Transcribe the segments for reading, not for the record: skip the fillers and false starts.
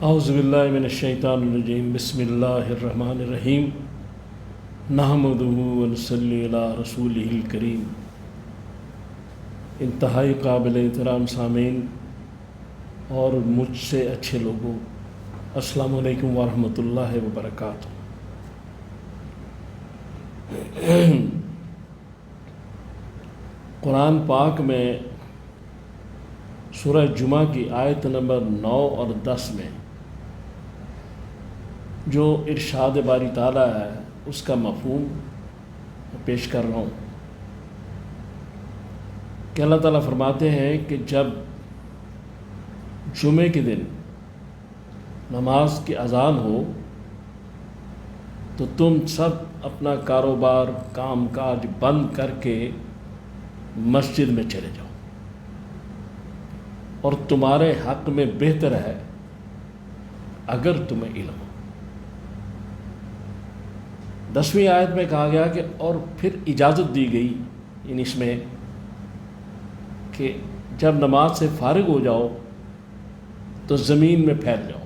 اعوذ باللہ من الشیطان الرجیم بسم اللہ الرحمن الرحیم نحمدہ ونصلی علی رسولہ الکریم۔ انتہائی قابل احترام سامعین اور مجھ سے اچھے لوگوں، السلام علیکم ورحمۃ اللہ وبرکاتہ۔ قرآن پاک میں سورہ جمعہ کی آیت نمبر 9 اور 10 میں جو ارشاد باری تعالیٰ ہے اس کا مفہوم پیش کر رہا ہوں کہ اللہ تعالیٰ فرماتے ہیں کہ جب جمعے کے دن نماز کی اذان ہو تو تم سب اپنا کاروبار کام کاج بند کر کے مسجد میں چلے جاؤ، اور تمہارے حق میں بہتر ہے اگر تمہیں علم ہو۔ 10ویں آیت میں کہا گیا کہ اور پھر اجازت دی گئی اس میں کہ جب نماز سے فارغ ہو جاؤ تو زمین میں پھیل جاؤ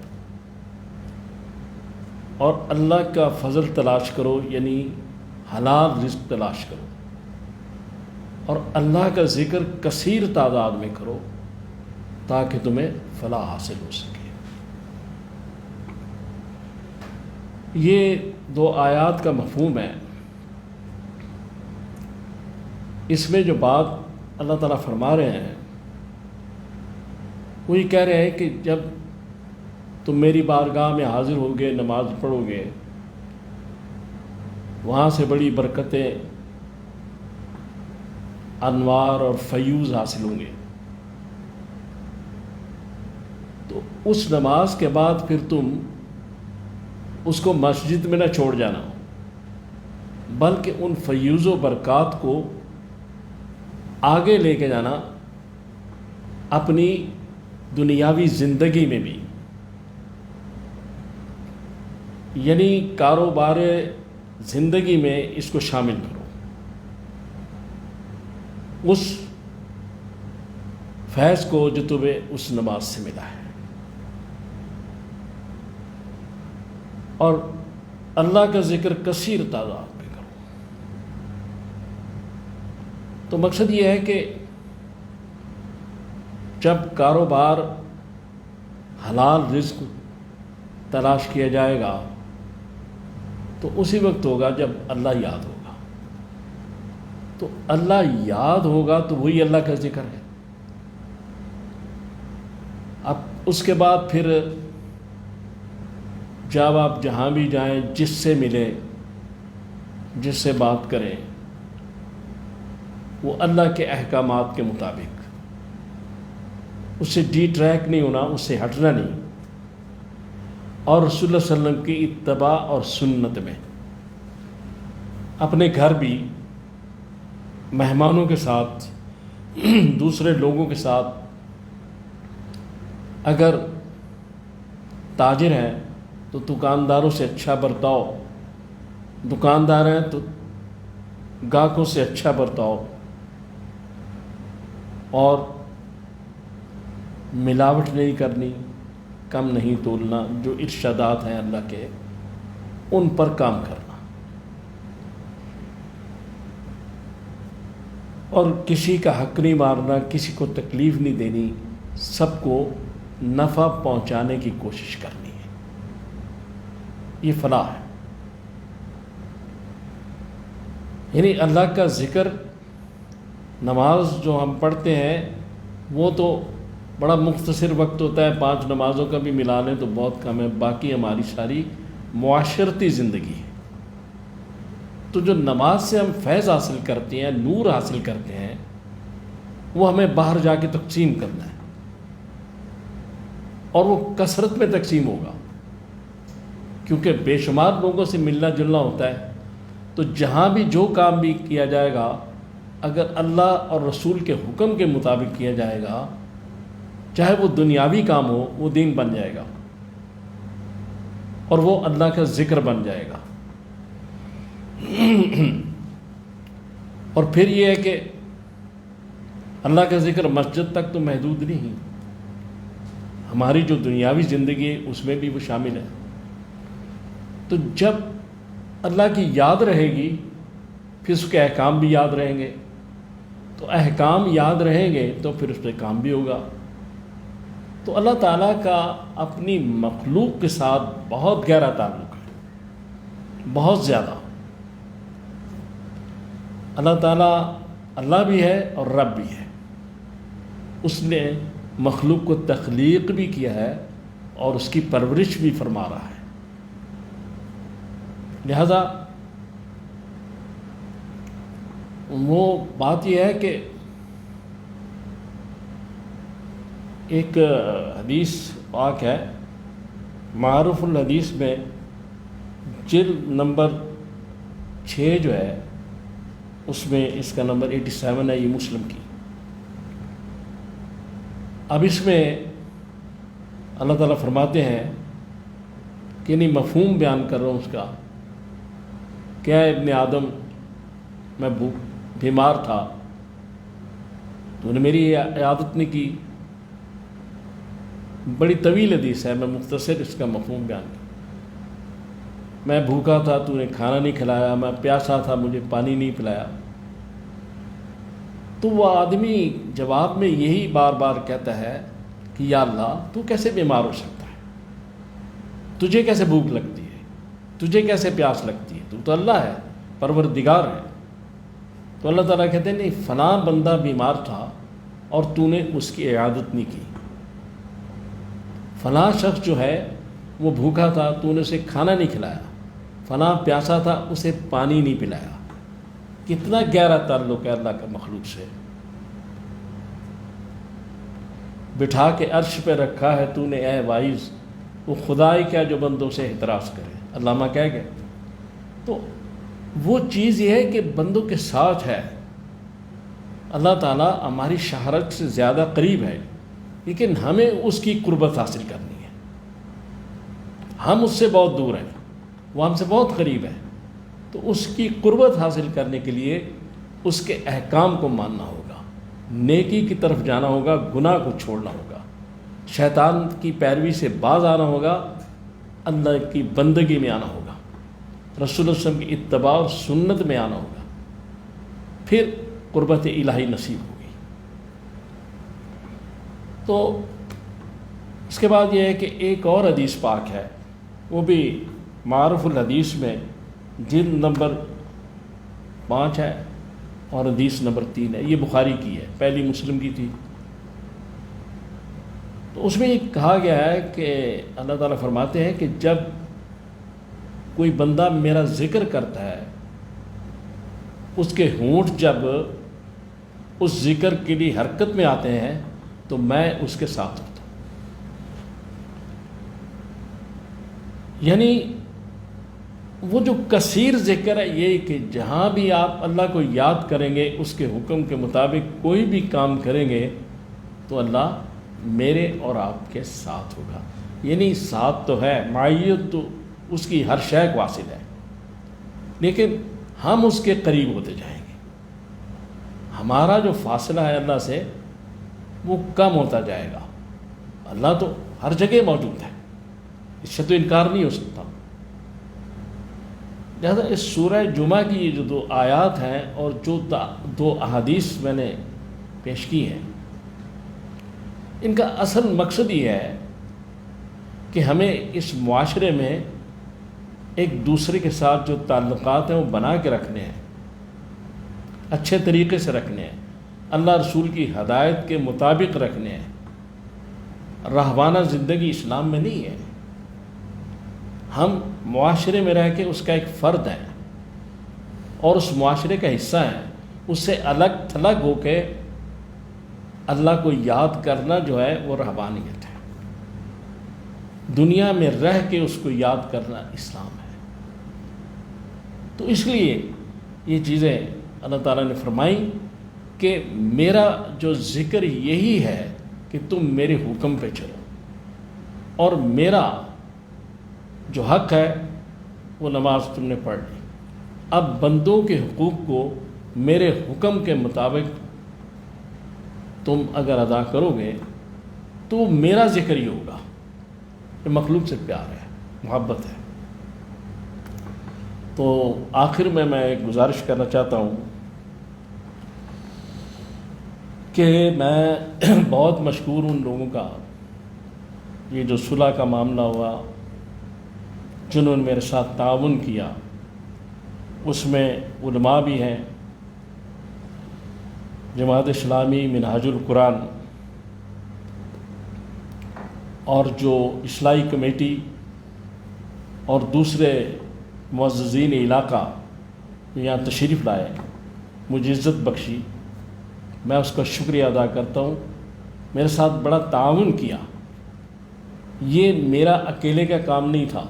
اور اللہ کا فضل تلاش کرو، یعنی حلال رزق تلاش کرو، اور اللہ کا ذکر کثیر تعداد میں کرو تاکہ تمہیں فلاح حاصل ہو سکے۔ یہ 2 آیات کا مفہوم ہے۔ اس میں جو بات اللہ تعالیٰ فرما رہے ہیں وہ یہ کہہ رہے ہیں کہ جب تم میری بارگاہ میں حاضر ہوگے، نماز پڑھو گے، وہاں سے بڑی برکتیں، انوار اور فیوز حاصل ہوں گے، تو اس نماز کے بعد پھر تم اس کو مسجد میں نہ چھوڑ جانا، بلکہ ان فیوز و برکات کو آگے لے کے جانا اپنی دنیاوی زندگی میں بھی، یعنی کاروبار زندگی میں اس کو شامل کرو، اس فیض کو جو تمہیں اس نماز سے ملا ہے۔ اور اللہ کا ذکر کثیر تعداد میں کرو۔ تو مقصد یہ ہے کہ جب کاروبار حلال رزق تلاش کیا جائے گا تو اسی وقت ہوگا جب اللہ یاد ہوگا۔ تو اللہ یاد ہوگا تو وہی اللہ کا ذکر ہے۔ اب اس کے بعد پھر جب آپ جہاں بھی جائیں، جس سے ملیں، جس سے بات کریں، وہ اللہ کے احکامات کے مطابق، اس سے ڈی ٹریک نہیں ہونا، اس سے ہٹنا نہیں، اور رسول اللہ صلی اللہ علیہ وسلم کی اتباع اور سنت میں اپنے گھر بھی مہمانوں کے ساتھ، دوسرے لوگوں کے ساتھ، اگر تاجر ہیں تو دکانداروں سے اچھا برتاؤ، دکاندار ہیں تو گاہکوں سے اچھا برتاؤ، اور ملاوٹ نہیں کرنی، کم نہیں تولنا، جو ارشادات ہیں اللہ کے ان پر کام کرنا، اور کسی کا حق نہیں مارنا، کسی کو تکلیف نہیں دینی، سب کو نفع پہنچانے کی کوشش کرنی ہے۔ یہ فلاح ہے۔ یعنی اللہ کا ذکر، نماز جو ہم پڑھتے ہیں وہ تو بڑا مختصر وقت ہوتا ہے، 5 نمازوں کا بھی ملا لیں تو بہت کم ہے، باقی ہماری ساری معاشرتی زندگی ہے۔ تو جو نماز سے ہم فیض حاصل کرتے ہیں، نور حاصل کرتے ہیں، وہ ہمیں باہر جا کے تقسیم کرنا ہے، اور وہ کثرت میں تقسیم ہوگا، کیونکہ بے شمار لوگوں سے ملنا جلنا ہوتا ہے۔ تو جہاں بھی جو کام بھی کیا جائے گا، اگر اللہ اور رسول کے حکم کے مطابق کیا جائے گا، چاہے وہ دنیاوی کام ہو، وہ دین بن جائے گا، اور وہ اللہ کا ذکر بن جائے گا۔ اور پھر یہ ہے کہ اللہ کا ذکر مسجد تک تو محدود نہیں، ہماری جو دنیاوی زندگی ہے اس میں بھی وہ شامل ہے۔ تو جب اللہ کی یاد رہے گی پھر اس کے احکام بھی یاد رہیں گے، تو احکام یاد رہیں گے تو پھر اس پہ کام بھی ہوگا۔ تو اللہ تعالیٰ کا اپنی مخلوق کے ساتھ بہت گہرا تعلق ہے، بہت زیادہ۔ اللہ تعالیٰ اللہ بھی ہے اور رب بھی ہے، اس نے مخلوق کو تخلیق بھی کیا ہے اور اس کی پرورش بھی فرما رہا ہے۔ لہذا وہ بات یہ ہے کہ ایک حدیث پاک ہے، معروف الحدیث میں جلد نمبر 6 جو ہے اس میں اس کا نمبر 87 ہے، یہ مسلم کی۔ اب اس میں اللہ تعالیٰ فرماتے ہیں کہ نہیں مفہوم بیان کر رہا ہوں اس کا، کیا ابن آدم میں بیمار تھا تو نے میری عیادت نہیں کی۔ بڑی طویل حدیث ہے، میں مختصر اس کا مفہوم بیان کیا۔ میں بھوکا تھا تو نے کھانا نہیں کھلایا، میں پیاسا تھا مجھے پانی نہیں پلایا۔ تو وہ آدمی جواب میں یہی بار بار کہتا ہے کہ یا اللہ تو کیسے بیمار ہو سکتا ہے، تجھے کیسے بھوک لگتی ہے، تجھے کیسے پیاس لگتی ہے، تو اللہ ہے، پروردگار ہے۔ تو اللہ تعالیٰ کہتے ہیں نہیں، فلاں بندہ بیمار تھا اور تو نے اس کی عیادت نہیں کی، فلاں شخص جو ہے وہ بھوکا تھا تو نے اسے کھانا نہیں کھلایا، فلاں پیاسا تھا اسے پانی نہیں پلایا۔ کتنا گہرا تعلق ہے اللہ کا مخلوق سے۔ بٹھا کے عرش پہ رکھا ہے تو نے اے واعظ، وہ خدائی کیا جو بندوں سے احتراز کرے، علامہ کہہ گئے۔ تو وہ چیز یہ ہے کہ بندوں کے ساتھ ہے، اللہ تعالیٰ ہماری شہرت سے زیادہ قریب ہے، لیکن ہمیں اس کی قربت حاصل کرنی ہے۔ ہم اس سے بہت دور ہیں، وہ ہم سے بہت قریب ہے۔ تو اس کی قربت حاصل کرنے کے لیے اس کے احکام کو ماننا ہوگا، نیکی کی طرف جانا ہوگا، گناہ کو چھوڑنا ہوگا، شیطان کی پیروی سے باز آنا ہوگا، اللہ کی بندگی میں آنا ہوگا، رسول اللہ صلی اللہ علیہ وسلم کی اتباع اور سنت میں آنا ہوگا، پھر قربت الہی نصیب ہوگی۔ تو اس کے بعد یہ ہے کہ ایک اور حدیث پاک ہے، وہ بھی معروف الحدیث میں جلد نمبر 5 ہے اور حدیث نمبر 3 ہے، یہ بخاری کی ہے، پہلی مسلم کی تھی۔ تو اس میں یہ کہا گیا ہے کہ اللہ تعالیٰ فرماتے ہیں کہ جب کوئی بندہ میرا ذکر کرتا ہے، اس کے ہونٹ جب اس ذکر کے لیے حرکت میں آتے ہیں تو میں اس کے ساتھ ہوتا ہوں۔ یعنی وہ جو کثیر ذکر ہے یہ کہ جہاں بھی آپ اللہ کو یاد کریں گے، اس کے حکم کے مطابق کوئی بھی کام کریں گے تو اللہ میرے اور آپ کے ساتھ ہوگا۔ یعنی ساتھ تو ہے، معیت تو اس کی ہر شے کو حاصل ہے، لیکن ہم اس کے قریب ہوتے جائیں گے، ہمارا جو فاصلہ ہے اللہ سے وہ کم ہوتا جائے گا۔ اللہ تو ہر جگہ موجود ہے، اس سے تو انکار نہیں ہو سکتا۔ لہذا اس سورہ جمعہ کی یہ جو 2 آیات ہیں اور جو 2 احادیث میں نے پیش کی ہیں، ان کا اصل مقصد یہ ہے کہ ہمیں اس معاشرے میں ایک دوسرے کے ساتھ جو تعلقات ہیں وہ بنا کے رکھنے ہیں، اچھے طریقے سے رکھنے ہیں، اللہ رسول کی ہدایت کے مطابق رکھنے ہیں۔ راہبانہ زندگی اسلام میں نہیں ہے۔ ہم معاشرے میں رہ کے اس کا ایک فرد ہیں اور اس معاشرے کا حصہ ہیں، اس سے الگ تھلگ ہو کے اللہ کو یاد کرنا جو ہے وہ رہبانیت ہے۔ دنیا میں رہ کے اس کو یاد کرنا اسلام ہے۔ تو اس لیے یہ چیزیں اللہ تعالیٰ نے فرمائی کہ میرا جو ذکر یہی ہے کہ تم میرے حکم پہ چلو، اور میرا جو حق ہے وہ نماز تم نے پڑھ لی۔ اب بندوں کے حقوق کو میرے حکم کے مطابق تم اگر ادا کرو گے تو میرا ذکر ہی ہوگا. یہ مخلوق سے پیار ہے، محبت ہے. تو آخر میں ایک گزارش کرنا چاہتا ہوں کہ میں بہت مشکور ہوں ان لوگوں کا، یہ جو صلح کا معاملہ ہوا، جنہوں نے میرے ساتھ تعاون کیا. اس میں علماء بھی ہیں، جماعت اسلامی، منہاج القرآن، اور جو اصلاحی کمیٹی اور دوسرے معززین علاقہ یہاں تشریف لائے، مجھے عزت بخشی، میں اس کا شکریہ ادا کرتا ہوں. میرے ساتھ بڑا تعاون کیا. یہ میرا اکیلے کا کام نہیں تھا،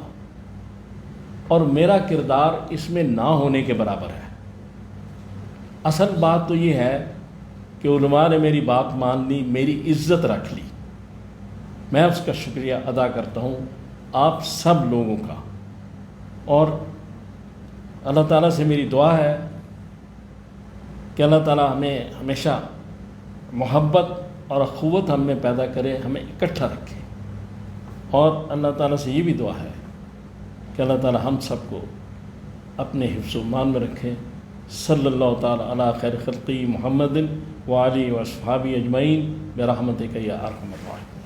اور میرا کردار اس میں نہ ہونے کے برابر ہے. اصل بات تو یہ ہے کہ علماء نے میری بات مان لی، میری عزت رکھ لی. میں اس کا شکریہ ادا کرتا ہوں آپ سب لوگوں کا. اور اللہ تعالیٰ سے میری دعا ہے کہ اللہ تعالیٰ ہمیں ہمیشہ محبت اور اخوت ہم میں پیدا کرے، ہمیں اکٹھا رکھے. اور اللہ تعالیٰ سے یہ بھی دعا ہے کہ اللہ تعالیٰ ہم سب کو اپنے حفظ و ایمان میں رکھے. صلی اللہ تعالیٰ علی خیر خلقی محمد وآلہ واصحابہ اجمعین برحمتک یا ارحم الراحمین.